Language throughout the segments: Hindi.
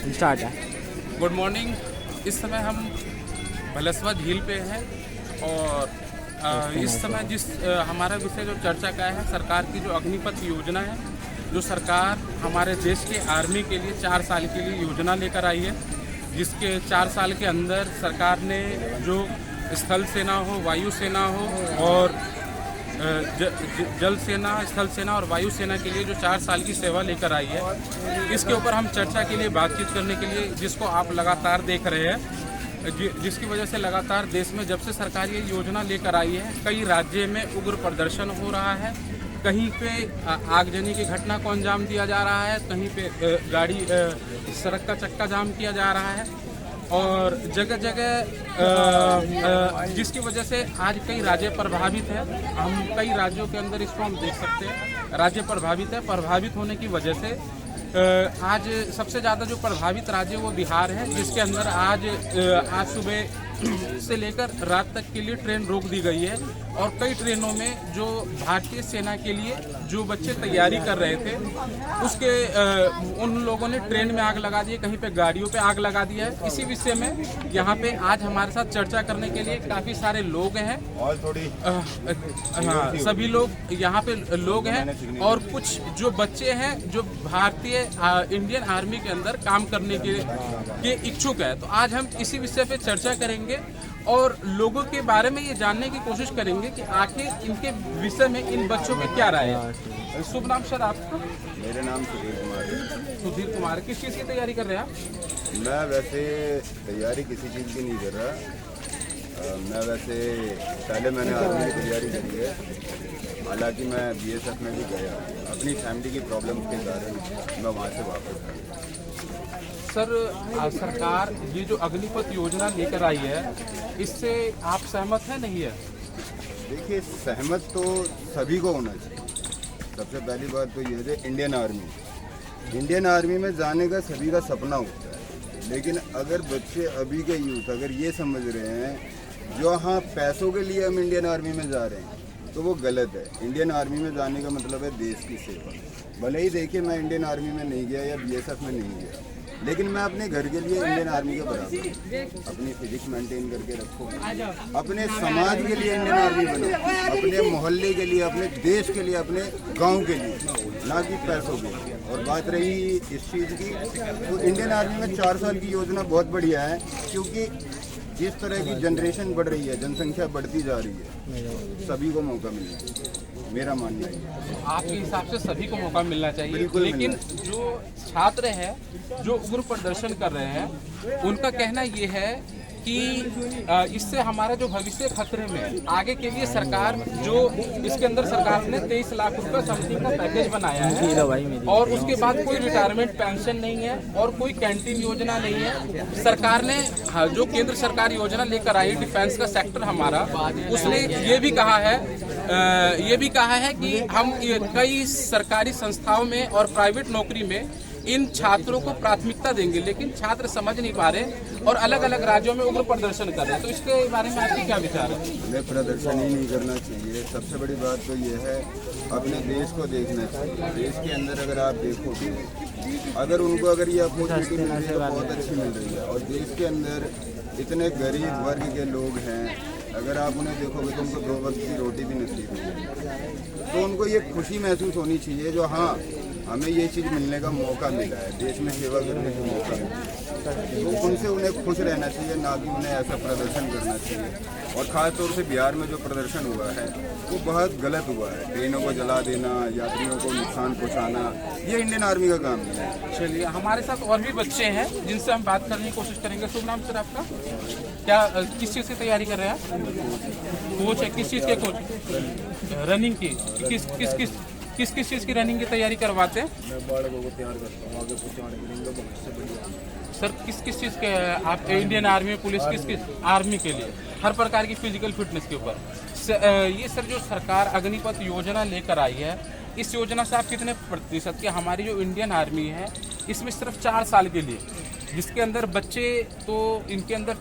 स्टार्ट है। Good morning. इस समय हम भलसवा झील पे हैं और इस समय हमारा विषय जो चर्चा का है, सरकार की जो अग्निपथ योजना है, जो सरकार हमारे देश के आर्मी के लिए 4 साल के लिए योजना लेकर आई है, जिसके 4 साल के अंदर सरकार ने जो स्थल सेना हो, वायु सेना हो और जल सेना, स्थल सेना और वायु सेना के लिए जो 4 साल की सेवा लेकर आई है, इसके ऊपर हम चर्चा के लिए, बातचीत करने के लिए, जिसको आप लगातार देख रहे हैं, जिसकी वजह से लगातार देश में जब से सरकार ये योजना लेकर आई है, कई राज्य में उग्र प्रदर्शन हो रहा है। कहीं पे आगजनी की घटना को अंजाम दिया जा रहा है, कहीं पे गाड़ी सड़क का चक्का जाम किया जा रहा है और जगह जगह जिसकी वजह से आज कई राज्य प्रभावित है। हम कई राज्यों के अंदर इसको हम देख सकते हैं, राज्य प्रभावित है। प्रभावित होने की वजह से आज सबसे ज़्यादा जो प्रभावित राज्य वो बिहार है, जिसके अंदर आज सुबह से लेकर रात तक के लिए ट्रेन रोक दी गई है और कई ट्रेनों में जो भारतीय सेना के लिए जो बच्चे तैयारी कर रहे थे, उसके उन लोगों ने ट्रेन में आग लगा दी है, कहीं पे गाड़ियों पे आग लगा दिया है। इसी विषय में यहाँ पे आज हमारे साथ चर्चा करने के लिए काफ़ी सारे लोग हैं और सभी लोग यहाँ पे लोग हैं और कुछ जो बच्चे हैं जो भारतीय इंडियन आर्मी के अंदर काम करने के इच्छुक है। तो आज हम इसी विषय पे चर्चा करेंगे और लोगों के बारे में ये जानने की कोशिश करेंगे कि आखिर इनके विषय में इन बच्चों की क्या राय है। शुभ नाम सर आपका? मेरा नाम सुधीर कुमार है। सुधीर कुमार, किस चीज़ की तैयारी कर रहे हैं आप? मैं वैसे तैयारी किसी चीज़ की नहीं कर रहा। मैं वैसे पहले मैंने आर्मी की तैयारी करी है, हालांकि मैं BSF में भी गया, अपनी फैमिली की प्रॉब्लम के कारण मैं वहाँ से वापस आ गया। सर, सरकार ये जो अग्निपथ योजना लेकर आई है, इससे आप सहमत हैं नहीं है? देखिए, सहमत तो सभी को होना चाहिए। सबसे पहली बात तो ये है, इंडियन आर्मी में जाने का सभी का सपना होता है, लेकिन अगर बच्चे अभी के यूथ अगर ये समझ रहे हैं जो हाँ पैसों के लिए हम इंडियन आर्मी में जा रहे हैं, तो वो गलत है। इंडियन आर्मी में जाने का मतलब है देश की सेवा। भले ही देखिए मैं इंडियन आर्मी में नहीं गया या BSF में नहीं गया, लेकिन मैं अपने घर के लिए इंडियन आर्मी के बराबर अपनी फिजिक्स मेंटेन करके रखो, अपने समाज के लिए इंडियन आर्मी बनो, अपने मोहल्ले के लिए, अपने देश के लिए, अपने गांव के लिए, ना कि पैसों के लिए। और बात रही इस चीज़ की, तो इंडियन आर्मी में 4 साल की योजना बहुत बढ़िया है, क्योंकि जिस तरह की जनरेशन बढ़ रही है, जनसंख्या बढ़ती जा रही है, सभी को मौका मिलना चाहिए, मेरा मानना है। आपके हिसाब से सभी को मौका मिलना चाहिए, लेकिन जो छात्र हैं जो उग्र प्रदर्शन कर रहे हैं, उनका कहना ये है कि इससे हमारा जो भविष्य खतरे में है। आगे के लिए सरकार जो इसके अंदर सरकार ने 23 लाख रुपये समथिंग का पैकेज बनाया है और उसके बाद कोई रिटायरमेंट पेंशन नहीं है और कोई कैंटीन योजना नहीं है। सरकार ने जो केंद्र सरकार योजना लेकर आई, डिफेंस का सेक्टर हमारा, उसने ये भी कहा है कि हम कई सरकारी संस्थाओं में और प्राइवेट नौकरी में इन छात्रों को प्राथमिकता देंगे, लेकिन छात्र समझ नहीं पा रहे और अलग अलग राज्यों में उग्र प्रदर्शन कर रहे हैं। तो इसके बारे में आपकी क्या विचार है? हमें प्रदर्शन ही नहीं करना चाहिए। सबसे बड़ी बात तो ये है, अपने देश को देखना चाहिए। देश के अंदर अगर आप देखोगे, अगर उनको अगर ये अपॉर्चुनिटी मिल रही है तो बहुत अच्छी मिल रही है, और देश के अंदर इतने गरीब वर्ग के लोग हैं, अगर आप उन्हें देखोगे तो उनको 2 वक्त की रोटी भी नसीब नहीं है। तो उनको ये खुशी महसूस होनी चाहिए जो हाँ हमें ये चीज़ मिलने का मौका मिला है, देश में सेवा करने का मौका मिला है। तो उनसे उन्हें खुश रहना चाहिए, ना कि उन्हें ऐसा प्रदर्शन करना चाहिए। और ख़ास तौर से बिहार में जो प्रदर्शन हुआ है वो बहुत गलत हुआ है। ट्रेनों को जला देना, यात्रियों को नुकसान पहुँचाना, ये इंडियन आर्मी का काम नहीं है। चलिए, हमारे साथ और भी बच्चे हैं जिनसे हम बात करने की कोशिश करेंगे। शुभ नाम सर आपका? क्या किस चीज़ की तैयारी कर रहे हैं आप? कोच है, किस चीज़ के कोच? रनिंग की? किस चीज़ की रनिंग की तैयारी करवाते हैं? मैं बालकों को तैयार करता हूँ आगे पहुँचाने के लिए भविष्य से बढ़िया। सर, किस चीज़ के आप इंडियन आर्मी, पुलिस, किस आर्मी के लिए हर प्रकार की फिजिकल फिटनेस के ऊपर ये सर जो सरकार अग्निपथ योजना लेकर आई है, इस योजना से आप कितने प्रतिशत के, हमारी जो इंडियन आर्मी है इसमें सिर्फ 4 साल के लिए, जिसके अंदर बच्चे तो इनके अंदर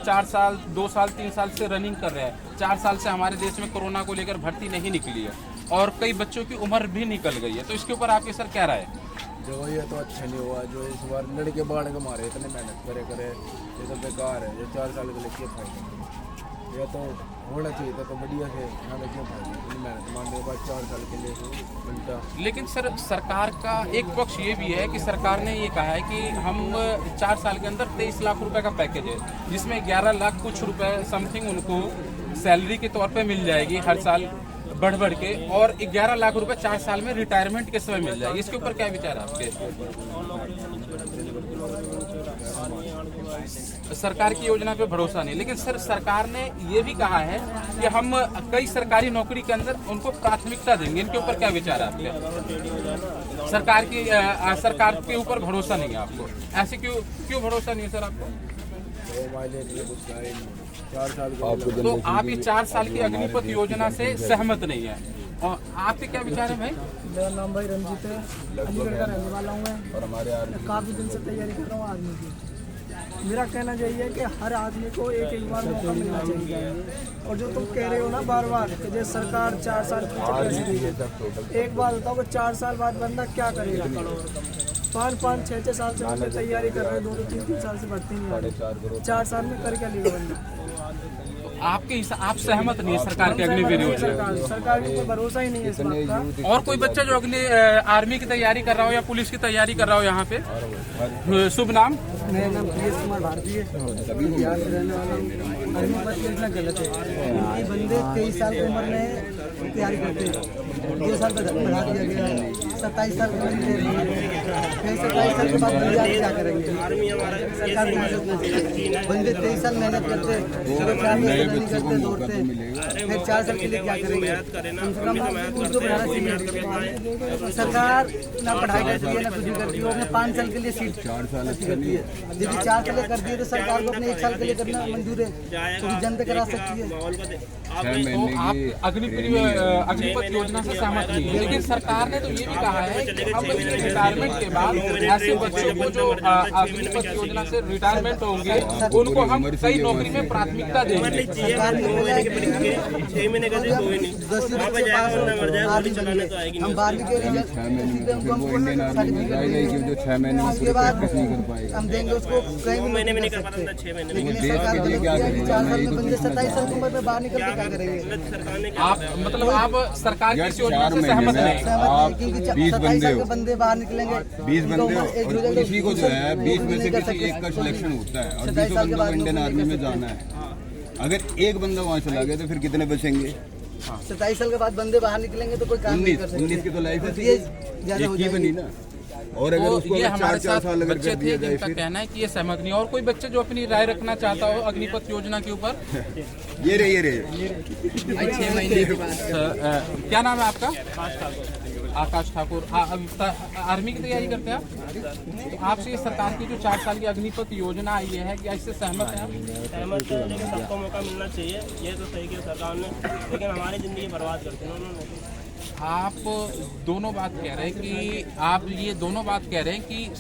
4 साल 2 साल 3 साल से रनिंग कर रहे हैं। 4 साल से हमारे देश में कोरोना को लेकर भर्ती नहीं निकली है और कई बच्चों की उम्र भी निकल गई है। तो इसके ऊपर आपकी सर क्या राय है? जो ये तो अच्छा नहीं हुआ, जो इस बार लड़के बाढ़ के मारे इतने मेहनत करे ये तो बेकार है। ये 4 साल के लिए क्यों फायदा, ये तो होना चाहिए था तो बढ़िया से, हमें क्यों फायदा इतनी मेहनत मारने के बाद 4 साल के लिए उल्टा। लेकिन सर सरकार का एक पक्ष ये भी है कि सरकार ने ये कहा है कि हम 4 साल के अंदर 23 लाख रुपए का पैकेज है, जिसमें 11 लाख कुछ रुपए समथिंग उनको सैलरी के तौर पे मिल जाएगी हर साल बढ़ के, और 11 लाख रुपए 4 साल में रिटायरमेंट के समय मिल जाएगी। इसके ऊपर क्या विचार है आपके? सरकार की योजना पे भरोसा नहीं, लेकिन सर सरकार ने ये भी कहा है कि हम कई सरकारी नौकरी के अंदर उनको प्राथमिकता देंगे। इनके ऊपर क्या विचार है आपके? सरकार के ऊपर भरोसा नहीं है आपको? ऐसे क्यों भरोसा नहीं है सर आपको? 4 साल तो आप ये 4 साल की अग्निपथ योजना से सहमत नहीं है, और आपके क्या विचार है भाई? मेरा नाम भाई रंजीत है, अलीगढ़ का रहने वाला हूँ मैं, और हमारे काफ़ी दिन से तैयारी कर रहा हूँ आर्मी की। मेरा कहना यही है कि हर आदमी को एक बार मौका मिलना चाहिए। और जो तुम कह रहे हो ना बार बार कि जैसे सरकार 4 साल की पैसे देगी, एक बात बताओ कि 4 साल बाद बंदा क्या करेगा? 5-5, 6-6 साल से हमने तैयारी कर रहे हैं, 2-2, 3-3 साल से भर्ती नहीं आ रही, 4 साल में कर क्या लेगा बंदा? आपके आप सहमत नहीं है सरकार के अग्निवीर योजना? सरकार को कोई भरोसा ही नहीं है इस बात का। और कोई बच्चा जो अगले आर्मी की तैयारी कर रहा हो या पुलिस की तैयारी कर रहा हो यहाँ पे? शुभ नाम? मेरा नाम प्रियेश कुमार भारती है, बिहार से रहने वाला हूँ। अग्निपथ योजना गलत है। ये बंदे 23 साल की उम्र में तैयारी करते हैं, 2 साल तक बढ़ा दिया गया है, 27 साल की फिर 27 साल के बाद बंदे आगे क्या करेंगे? सरकार को सोचना चाहिए। बंदे 23 साल मेहनत करते, सुबह 4 बजे रनिंग करते, दौड़ते, फिर 4 साल के लिए क्या करेंगे? कम से कम उनको बढ़ाना चाहिए। सरकार ना पढ़ाई करती है ना कुछ भी करती है, वो अपने 5 साल के लिए सीट करती है। यदि 4 साल कर दिए तो सरकार को अपने 1 साल के लिए करना मंजूर है, तो जनता करा सकती है। तो आप अग्निपथ योजना से सहमत नहीं है, लेकिन सरकार ने तो ये भी कहा है कि हम रिटायरमेंट के बाद ऐसे बच्चों को जो अग्निपथ योजना से रिटायरमेंट होंगे उनको हम कई नौकरी में प्राथमिकता देंगे। सरकार ने बोला है कि 10वीं बच्चे पास हो आर्मी चलेंगे, हम 12वीं के रिजल्ट उसके बाद हम देंगे उसको कहीं भी महीने में नहीं कर सकते। लेकिन सरकार को 4 साल में बंदे 27 साल की उम्र में बाहर निकल के क्या करेंगे? आप मतलब आप सरकार की इस योजना से सहमत नहीं? क्योंकि 27 साल के बंदे बाहर निकलेंगे, 20 बंदे और किसी को जो है 20 में से किसी एक का सिलेक्शन होता है और 20 बंदों को इंडियन आर्मी में जाना है। अगर एक बंदा वहाँ चला गया तो फिर कितने बचेंगे? 27 साल के बाद बंदे बाहर निकलेंगे तो कोई काम नहीं कर सकते। 19 की तो लाइफ है, ये ज्यादा हो एक ही बनी ना। और अगर तो उसको ये हमारे 4 साथ साल अगर बच्चे कर थे दिया जाए जिनका फिर कहना है कि ये सहमत नहीं। और कोई बच्चे जो अपनी राय रखना चाहता हो अग्निपथ योजना के ऊपर? ये रहे 6 महीने के बाद। क्या नाम है आपका? आकाश ठाकुर। आर्मी की तैयारी करते हैं आप? तो आपसे ये सरकार की जो 4 साल की अग्निपथ योजना आई है, क्या इससे सहमत है आप? सहमत है, लेकिन सबको मौका मिलना चाहिए। ये तो सही किया सरकार ने, लेकिन हमारी ज़िंदगी बर्बाद करते हैं उन्होंने। आप दोनों बात कह रहे हैं कि आप ये दोनों बात कह रहे हैं कि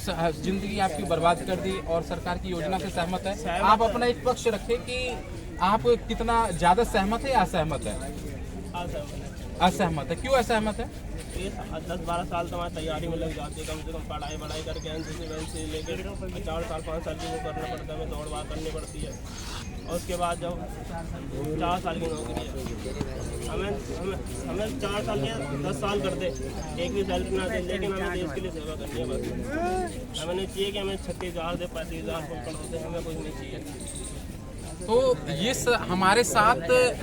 जिंदगी आपकी बर्बाद कर दी और सरकार की योजना से सहमत है। आप अपना एक पक्ष रखें कि आप कितना ज़्यादा सहमत है या असहमत है? असहमत है। क्यों असहमत है? 10-12 साल तो हमारी तैयारी में लग जाती है, कम से कम पढ़ाई करके एनसीसी लेकर 4 साल 5 साल की वो करना पड़ता है, हमें दौड़ भाग करनी पड़ती है। और उसके बाद जब 4 साल की नौकरी है, हमें 4 साल या 10 साल कर दे, एक भी सैलरी ना दे, लेकिन हमें देश के लिए सेवा करनी है बस। हमें नहीं चाहिए कि हमें 36,000 दे, 35,000 दे, हमें कुछ नहीं चाहिए। तो ये हमारे साथ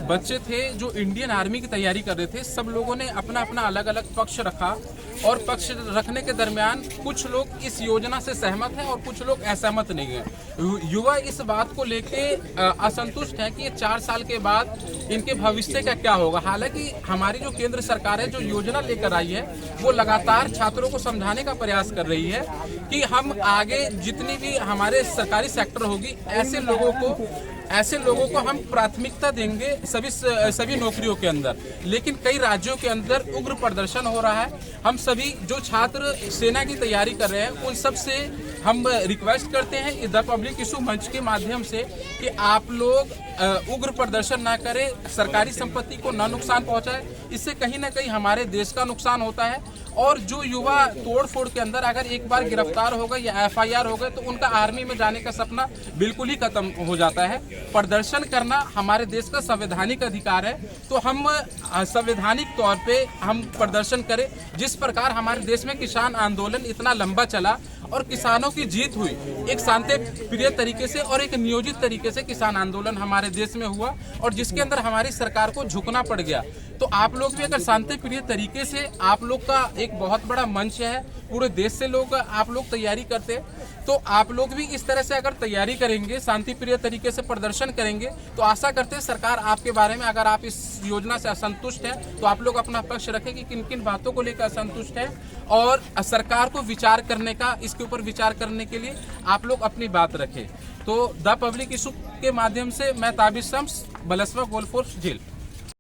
बच्चे थे जो इंडियन आर्मी की तैयारी कर रहे थे। सब लोगों ने अपना अपना अलग अलग पक्ष रखा, और पक्ष रखने के दरमियान कुछ लोग इस योजना से सहमत हैं और कुछ लोग असहमत नहीं हैं। युवा इस बात को लेके असंतुष्ट हैं कि ये 4 साल के बाद इनके भविष्य का क्या होगा। हालांकि हमारी जो केंद्र सरकार है जो योजना लेकर आई है वो लगातार छात्रों को समझाने का प्रयास कर रही है कि हम आगे जितनी भी हमारे सरकारी सेक्टर होगी ऐसे लोगों को हम प्राथमिकता देंगे सभी नौकरियों के अंदर। लेकिन कई राज्यों के अंदर उग्र प्रदर्शन हो रहा है। हम सभी जो छात्र सेना की तैयारी कर रहे हैं उन सब से हम रिक्वेस्ट करते हैं द पब्लिक इशू मंच के माध्यम से कि आप लोग उग्र प्रदर्शन ना करें, सरकारी संपत्ति को ना नुकसान पहुंचाए। इससे कहीं ना कहीं हमारे देश का नुकसान होता है और जो युवा तोड़ फोड़ के अंदर अगर एक बार गिरफ्तार हो गए या FIR हो गए तो उनका आर्मी में जाने का सपना बिल्कुल ही खत्म हो जाता है। प्रदर्शन करना हमारे देश का संवैधानिक अधिकार है, तो हम संवैधानिक तौर पे हम प्रदर्शन करें। जिस प्रकार हमारे देश में किसान आंदोलन इतना लंबा चला और किसानों की जीत हुई एक शांति प्रिय तरीके से और एक नियोजित तरीके से किसान आंदोलन हमारे देश में हुआ और जिसके अंदर हमारी सरकार को झुकना पड़ गया। तो आप लोग भी अगर शांति प्रिय तरीके से, आप लोग का एक बहुत बड़ा मंच है, पूरे देश से लोग आप लोग तैयारी करते, तो आप लोग भी इस तरह से अगर तैयारी करेंगे, शांति प्रिय तरीके से प्रदर्शन करेंगे, तो आशा करते हैं सरकार आपके बारे में, अगर आप इस योजना से असंतुष्ट हैं तो आप लोग अपना पक्ष रखें कि किन किन बातों को लेकर असंतुष्ट है और सरकार को विचार करने का, इसके ऊपर विचार करने के लिए आप लोग अपनी बात रखें। तो द पब्लिक इशू के माध्यम से मैं ताबिश शम्स, बलसवा गोल्फ कोर्स झील।